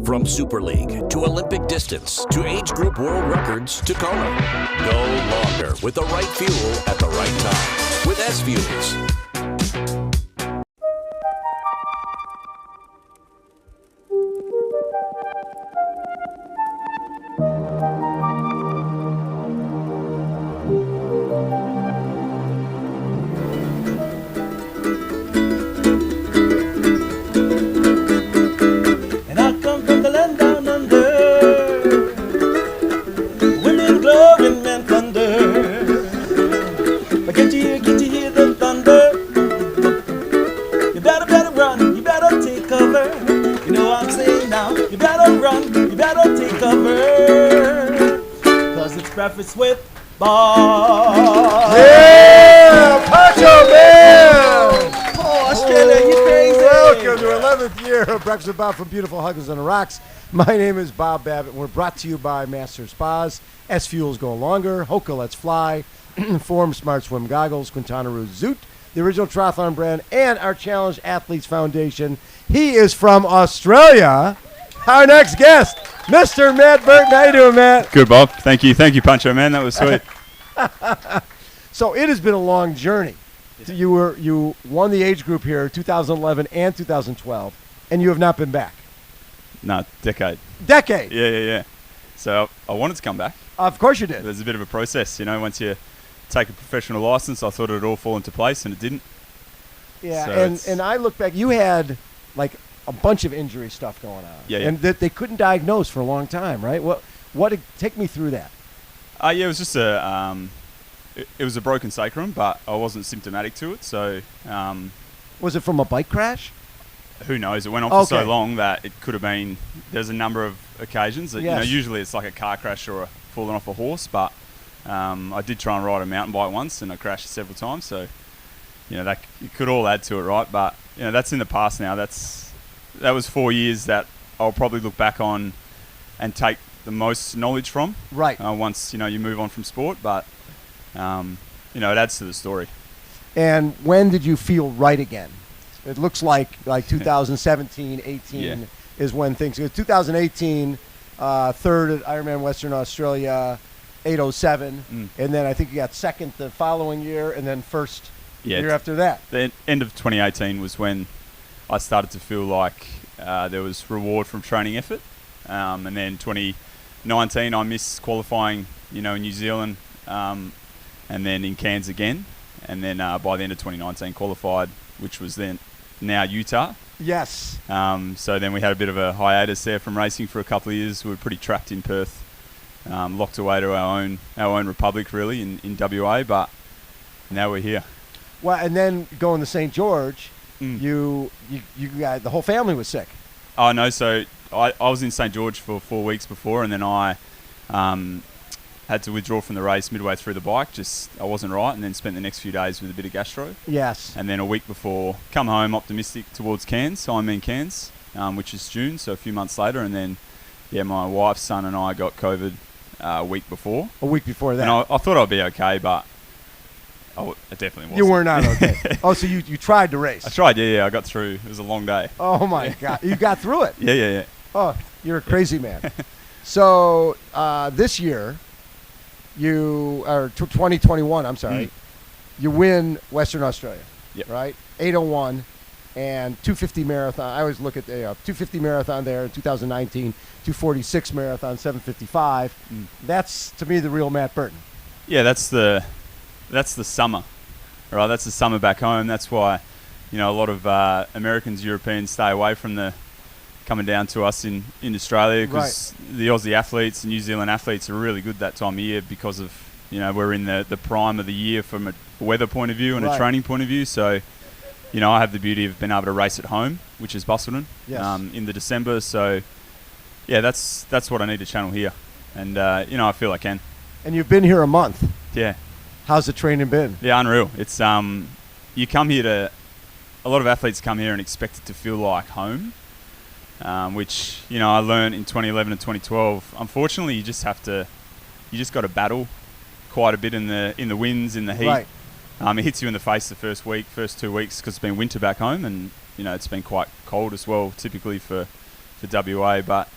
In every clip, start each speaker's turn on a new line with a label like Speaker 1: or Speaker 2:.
Speaker 1: From Super League to Olympic distance to age group world records to Kona. Go longer with the right fuel at the right time with SFuels.
Speaker 2: Breakfast with Bob.
Speaker 3: Yeah, Pancho Man!
Speaker 2: Oh, Australia, you crazy!
Speaker 3: Welcome to 11th year of Breakfast with Bob from beautiful Huggins on the Rocks. My name is Bob Babbitt, and we're brought to you by Master Spas, SFuels Go Longer, HOKA Let's Fly, Form Smart Swim Goggles, Quintanaroo Zoot, the original triathlon brand, and our Challenge Athletes Foundation. He is from Australia. Our next guest, Mr. Matt Burton. How you doing, Matt?
Speaker 4: Good, Bob. Thank you, Pancho Man. That was sweet.
Speaker 3: So it has been a long journey. Yeah. You won the age group here, 2011 and 2012, and you have not been back.
Speaker 4: No, decade.
Speaker 3: Decade.
Speaker 4: Yeah. So I wanted to come back.
Speaker 3: Of course you did.
Speaker 4: There's a bit of a process, once you take a professional license, I thought it would all fall into place, and it didn't.
Speaker 3: Yeah, so and I look back, you had like a bunch of injury stuff going on.
Speaker 4: Yeah.
Speaker 3: And that they couldn't diagnose for a long time, right? Take me through that.
Speaker 4: Yeah, it was just it was a broken sacrum, but I wasn't symptomatic to it, so.
Speaker 3: Was it from a bike crash?
Speaker 4: Who knows? It went on for so long that it could have been. There's a number of occasions that usually it's like a car crash or falling off a horse, but I did try and ride a mountain bike once and I crashed several times, so that it could all add to it, right? But that's in the past now. That was 4 years that I'll probably look back on and take the most knowledge from.
Speaker 3: Right.
Speaker 4: Once you move on from sport, but it adds to the story.
Speaker 3: And when did you feel right again? It looks like 2017, 18 is when things. 2018, third at Ironman Western Australia, 8:07, and then I think you got second the following year, and then first year after that.
Speaker 4: The end of 2018 was when I started to feel like there was reward from training effort, and then 2019 I missed qualifying, in New Zealand, and then in Cairns again, and then by the end of 2019 qualified, which was then now Utah.
Speaker 3: Yes.
Speaker 4: So then we had a bit of a hiatus there from racing for a couple of years. We were pretty trapped in Perth, locked away to our own republic really in WA, but now we're here.
Speaker 3: Well, and then going to St. George. You got the whole family was sick.
Speaker 4: Oh no! So I was in St. George for 4 weeks before, and then I had to withdraw from the race midway through the bike. I wasn't right, and then spent the next few days with a bit of gastro.
Speaker 3: Yes.
Speaker 4: And then a week before, come home optimistic towards Cairns, Ironman Cairns, which is June, so a few months later, and then my wife's son and I got COVID a week before.
Speaker 3: A week before that.
Speaker 4: And I thought I'd be okay, but. Oh, it definitely wasn't.
Speaker 3: You were not okay. Oh, so you tried to race?
Speaker 4: I tried, yeah. I got through. It was a long day.
Speaker 3: Oh, my God. You got through it?
Speaker 4: Yeah.
Speaker 3: Oh, you're a crazy man. So this year, 2021, I'm sorry, you win Western Australia, right? 8:01 and 250 marathon. I always look at the 250 marathon there in 2019, 246 marathon, 755. That's, to me, the real Matt Burton.
Speaker 4: Yeah, that's the summer, right? That's the summer back home. That's why, a lot of Americans, Europeans stay away from coming down to us in Australia, because the Aussie athletes and New Zealand athletes are really good that time of year because of, we're in the prime of the year from a weather point of view and a training point of view. So, I have the beauty of being able to race at home, which is Busselton, in the December. So, yeah, that's what I need to channel here. And, I feel I can.
Speaker 3: And you've been here a month.
Speaker 4: Yeah.
Speaker 3: How's the training been?
Speaker 4: Yeah, unreal. It's you come here a lot of athletes come here and expect it to feel like home, which I learned in 2011 and 2012. Unfortunately, you just got to battle quite a bit in the winds, in the heat.
Speaker 3: Right.
Speaker 4: It hits you in the face the first 2 weeks because it's been winter back home, and it's been quite cold as well, typically for WA. But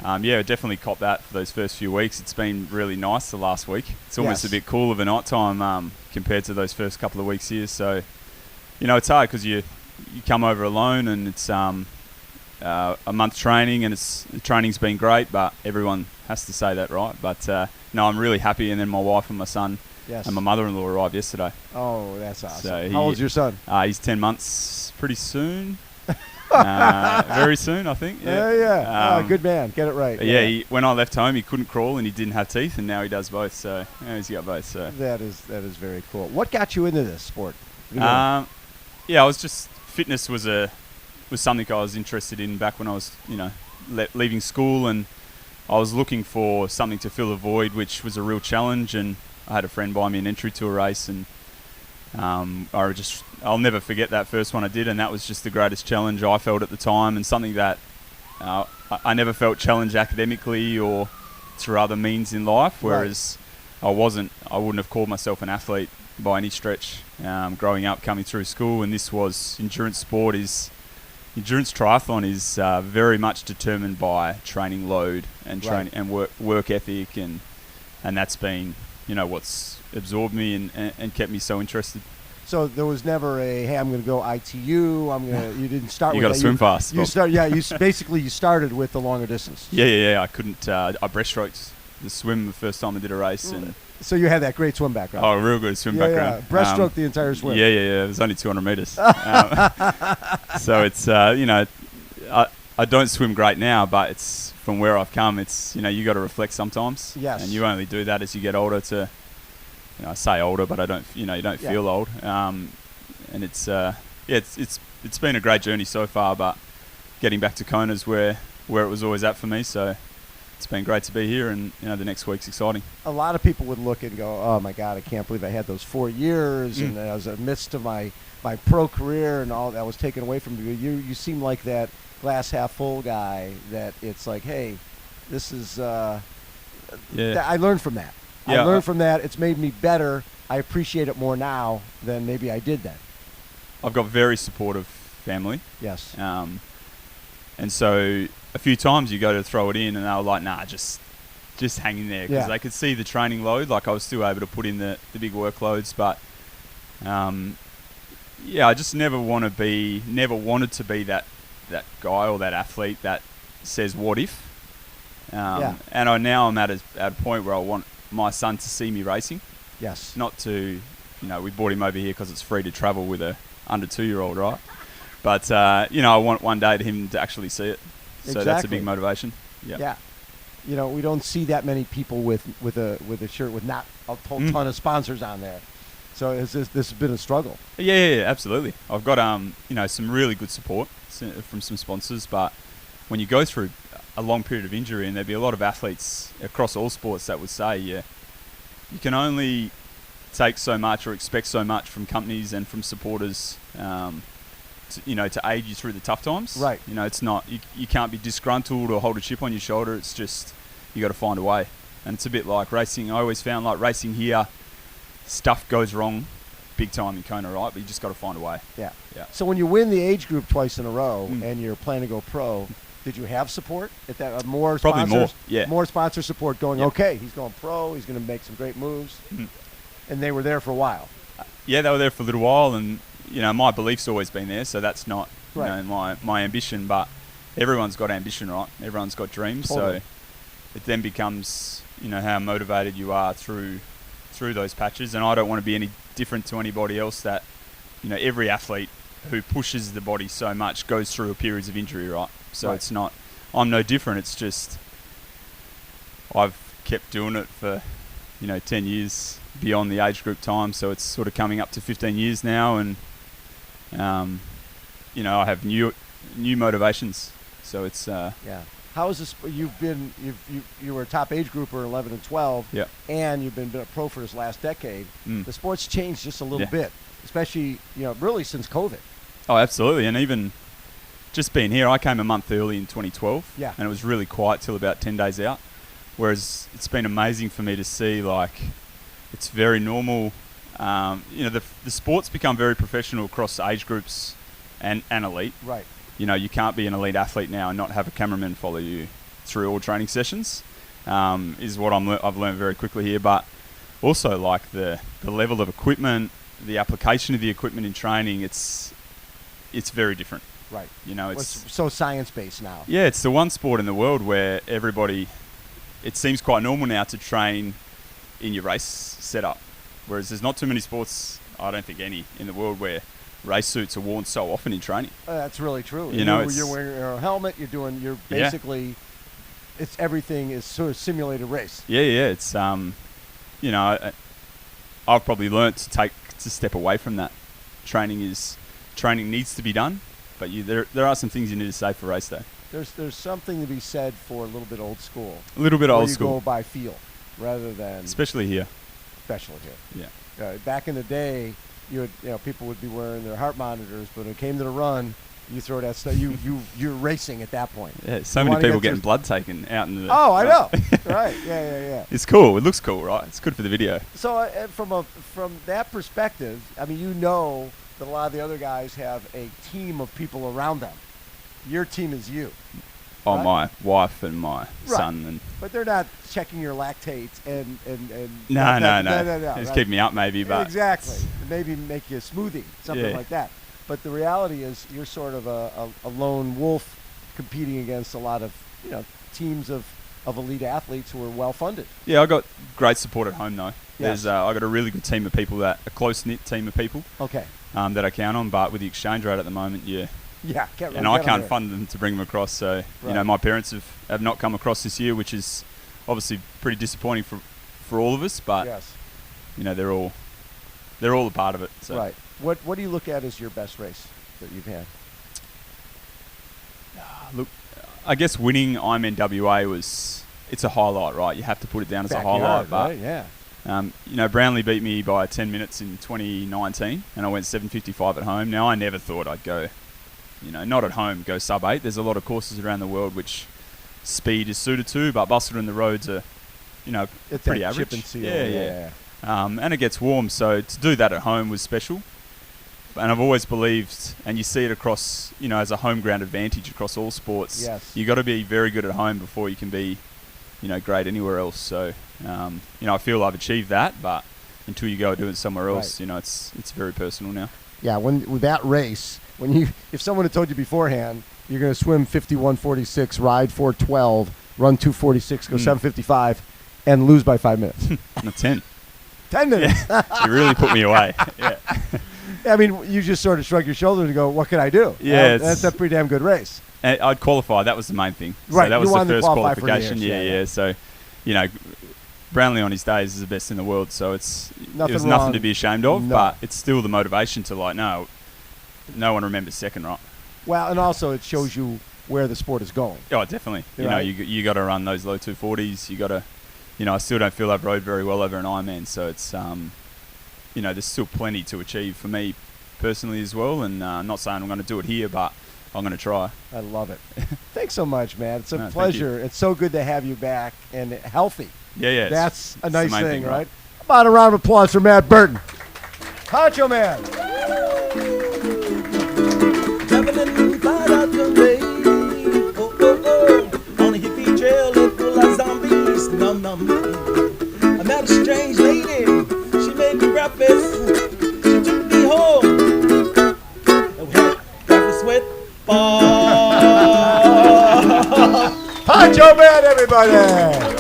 Speaker 4: definitely caught that for those first few weeks. It's been really nice the last week. It's almost
Speaker 3: Yes.
Speaker 4: a bit cool of a night time compared to those first couple of weeks here. So, it's hard because you come over alone and it's a month training and the training's been great, but everyone has to say that, right? But no, I'm really happy. And then my wife and my son
Speaker 3: Yes.
Speaker 4: and my mother-in-law arrived yesterday.
Speaker 3: Oh, that's awesome.
Speaker 4: So
Speaker 3: How old's your son?
Speaker 4: He's 10 months pretty soon. Very soon, I think.
Speaker 3: Yeah. Good man. Get it right.
Speaker 4: When I left home, he couldn't crawl and he didn't have teeth, and now he does both. So he's got both. So
Speaker 3: That is very cool. What got you into this sport?
Speaker 4: I was just fitness was something I was interested in back when I was leaving school, and I was looking for something to fill a void, which was a real challenge. And I had a friend buy me an entry to a race, and I'll never forget that first one I did, and that was just the greatest challenge I felt at the time, and something that I never felt challenged academically or through other means in life, whereas I wouldn't have called myself an athlete by any stretch growing up, coming through school, and this was endurance triathlon is very much determined by training load and work ethic, and that's been what's absorbed me and kept me so interested.
Speaker 3: So there was never hey, I'm going to go ITU. You didn't start.
Speaker 4: You
Speaker 3: with
Speaker 4: got to swim fast.
Speaker 3: You started with the longer distance.
Speaker 4: Yeah. I couldn't. I breaststroked the swim the first time I did a race, and
Speaker 3: so you had that great swim background.
Speaker 4: Oh, real good swim background.
Speaker 3: Yeah. Breaststroke the entire swim.
Speaker 4: Yeah. It was only 200 meters. So it's I don't swim great now, but it's from where I've come. It's you got to reflect sometimes.
Speaker 3: Yes.
Speaker 4: And you only do that as you get older. I say older, but I don't. You don't feel old. And it's it's been a great journey so far, but getting back to Kona is where it was always at for me. So it's been great to be here, and the next week's exciting.
Speaker 3: A lot of people would look and go, "Oh my God, I can't believe I had those 4 years, and I was amidst of my pro career, and all that was taken away from you." You seem like that glass half full guy. That it's like, hey, this is. I learned from that.
Speaker 4: Yeah,
Speaker 3: I learned from that. It's made me better. I appreciate it more now than maybe I did then.
Speaker 4: I've got very supportive family.
Speaker 3: Yes.
Speaker 4: And so a few times you go to throw it in, and they were like, "Nah, just hang in there," because they could see the training load. Like I was still able to put in the big workloads, but I just never wanted to be that guy or that athlete that says what if. And I'm at a point where I want my son to see me racing.
Speaker 3: Yes.
Speaker 4: Not to, we brought him over here because it's free to travel with a under 2-year-old, right? But I want one day him to actually see it. So that's a big motivation. Yeah.
Speaker 3: We don't see that many people with a shirt with not a whole ton of sponsors on there. So this has been a struggle.
Speaker 4: Yeah, absolutely. I've got some really good support from some sponsors, but when you go through a long period of injury, and there'd be a lot of athletes across all sports that would say, you can only take so much or expect so much from companies and from supporters, to aid you through the tough times.
Speaker 3: Right.
Speaker 4: It's not, you can't be disgruntled or hold a chip on your shoulder. It's just, you got to find a way. And it's a bit like racing. I always found like racing here, stuff goes wrong big time in Kona, right? But you just got to find a way.
Speaker 3: Yeah. So when you win the age group twice in a row and you're planning to go pro, did you have support at that? More
Speaker 4: Probably
Speaker 3: sponsors?
Speaker 4: more, yeah.
Speaker 3: More sponsor support going, okay, he's going pro, he's going to make some great moves. And they were there for a while.
Speaker 4: Yeah, they were there for a little while, and, my belief's always been there, so that's not, my ambition, but everyone's got ambition, right? Everyone's got dreams,
Speaker 3: Totally.
Speaker 4: So it then becomes, how motivated you are through those patches, and I don't want to be any different to anybody else that, every athlete who pushes the body so much goes through periods of injury, right? So it's not, I'm no different. It's just, I've kept doing it for, 10 years beyond the age group time. So it's sort of coming up to 15 years now. And, I have new motivations. So it's,
Speaker 3: How is this? You were a top age grouper 11 and 12.
Speaker 4: Yeah.
Speaker 3: And you've been a pro for this last decade. The sport's changed just a little
Speaker 4: Yeah.
Speaker 3: bit, especially, really since COVID.
Speaker 4: Oh, absolutely. And even just being here, I came a month early in 2012.
Speaker 3: Yeah.
Speaker 4: And it was really quiet till about 10 days out. Whereas it's been amazing for me to see, it's very normal. The sport's become very professional across age groups and elite.
Speaker 3: Right.
Speaker 4: You can't be an elite athlete now and not have a cameraman follow you. through all training sessions, is what I've learned very quickly here. But also like the level of equipment, the application of the equipment in training, it's very different.
Speaker 3: Right.
Speaker 4: You know,
Speaker 3: It's so science-based now.
Speaker 4: yeah, it's the one sport in the world where everybody, it seems quite normal now to train in your race setup, whereas there's not too many sports, I don't think any, in the world where race suits are worn so often in training.
Speaker 3: That's really true.
Speaker 4: You know,
Speaker 3: you're wearing your helmet. You're basically, it's everything is sort of simulated race.
Speaker 4: Yeah, it's you know, I've probably learnt to step away from that. Training needs to be done, but there are some things you need to say for race day.
Speaker 3: There's something to be said for a little bit old school.
Speaker 4: A little bit old
Speaker 3: you
Speaker 4: school,
Speaker 3: go by feel rather than
Speaker 4: especially here.
Speaker 3: here.
Speaker 4: Yeah.
Speaker 3: Back in the day, people would be wearing their heart monitors, but when it came to the run, you throw that stuff. You're racing at that point.
Speaker 4: Yeah, so many people getting blood taken out in the.
Speaker 3: Oh, I know. Right. Yeah.
Speaker 4: It's cool. It looks cool, right? It's good for the video.
Speaker 3: So from that perspective, I mean, you know that a lot of the other guys have a team of people around them. Your team is you.
Speaker 4: Oh,
Speaker 3: right?
Speaker 4: my wife and my son, and
Speaker 3: but they're not checking your lactates and
Speaker 4: no. Just
Speaker 3: right?
Speaker 4: keep me up, maybe, but
Speaker 3: exactly. Maybe make you a smoothie, something like that. But the reality is, you're sort of a lone wolf competing against a lot of teams of elite athletes who are well funded.
Speaker 4: Yeah, I got great support at home though.
Speaker 3: Yes.
Speaker 4: I got a really good team of people, a close knit team of people.
Speaker 3: Okay.
Speaker 4: That I count on, but with the exchange rate at the moment,
Speaker 3: Yeah,
Speaker 4: and I can't fund them to bring them across. So my parents have not come across this year, which is obviously pretty disappointing for all of us. But they're all a part of it. So.
Speaker 3: Right. What do you look at as your best race that you've had?
Speaker 4: Look, I guess winning Ironman WA it's a highlight, right? You have to put it down as a highlight. But
Speaker 3: right?
Speaker 4: Brownlee beat me by 10 minutes in 2019, and I went 7:55 at home. Now I never thought I'd go. Not at home, go sub 8. There's a lot of courses around the world which speed is suited to, but Busselton and the roads are,
Speaker 3: It's
Speaker 4: pretty
Speaker 3: that
Speaker 4: average.
Speaker 3: chip and seal.
Speaker 4: Yeah. And it gets warm, so to do that at home was special. And I've always believed, and you see it across, as a home ground advantage across all sports.
Speaker 3: Yes.
Speaker 4: You got to be very good at home before you can be, great anywhere else. So, I feel I've achieved that, but until you go do it somewhere else, it's very personal now.
Speaker 3: Yeah, with that race, if someone had told you beforehand you're going to swim 51:46, ride 4:12, run 2:46, go 7:55, and lose by 5 minutes.
Speaker 4: Not 10.
Speaker 3: 10 minutes.
Speaker 4: You really put me away. Yeah.
Speaker 3: I mean, you just sort of shrug your shoulders and go, "What can I do?"
Speaker 4: Yeah,
Speaker 3: that's a pretty damn good race.
Speaker 4: And I'd qualify. That was the main thing.
Speaker 3: Right.
Speaker 4: So that was
Speaker 3: you
Speaker 4: the
Speaker 3: wanted to
Speaker 4: first
Speaker 3: qualify
Speaker 4: qualification.
Speaker 3: For the years,
Speaker 4: Yeah. So, Brownlee on his days is the best in the world. So there's
Speaker 3: nothing
Speaker 4: nothing to be ashamed of.
Speaker 3: No.
Speaker 4: But it's still the motivation to no one remembers second, right?
Speaker 3: Well, and also it shows you where the sport is going.
Speaker 4: Oh, definitely.
Speaker 3: Right.
Speaker 4: You got to run those low 240s. You got to, I still don't feel I've rode very well over an Ironman. So it's, there's still plenty to achieve for me personally as well. And I'm not saying I'm going to do it here, but I'm going to try.
Speaker 3: I love it. Thanks so much, man. It's a
Speaker 4: No,
Speaker 3: pleasure. It's so good to have you back and healthy.
Speaker 4: Yeah.
Speaker 3: That's a
Speaker 4: it's
Speaker 3: nice
Speaker 4: the main
Speaker 3: thing, right?
Speaker 4: right?
Speaker 3: About a round of applause for Matt Burton. Poncho Man.
Speaker 2: Traveling far out the way. On a hippie trail full of zombies. Num. I met a strange lady. She made me breakfast. She took me home. And we had breakfast with
Speaker 3: Poncho Man, everybody.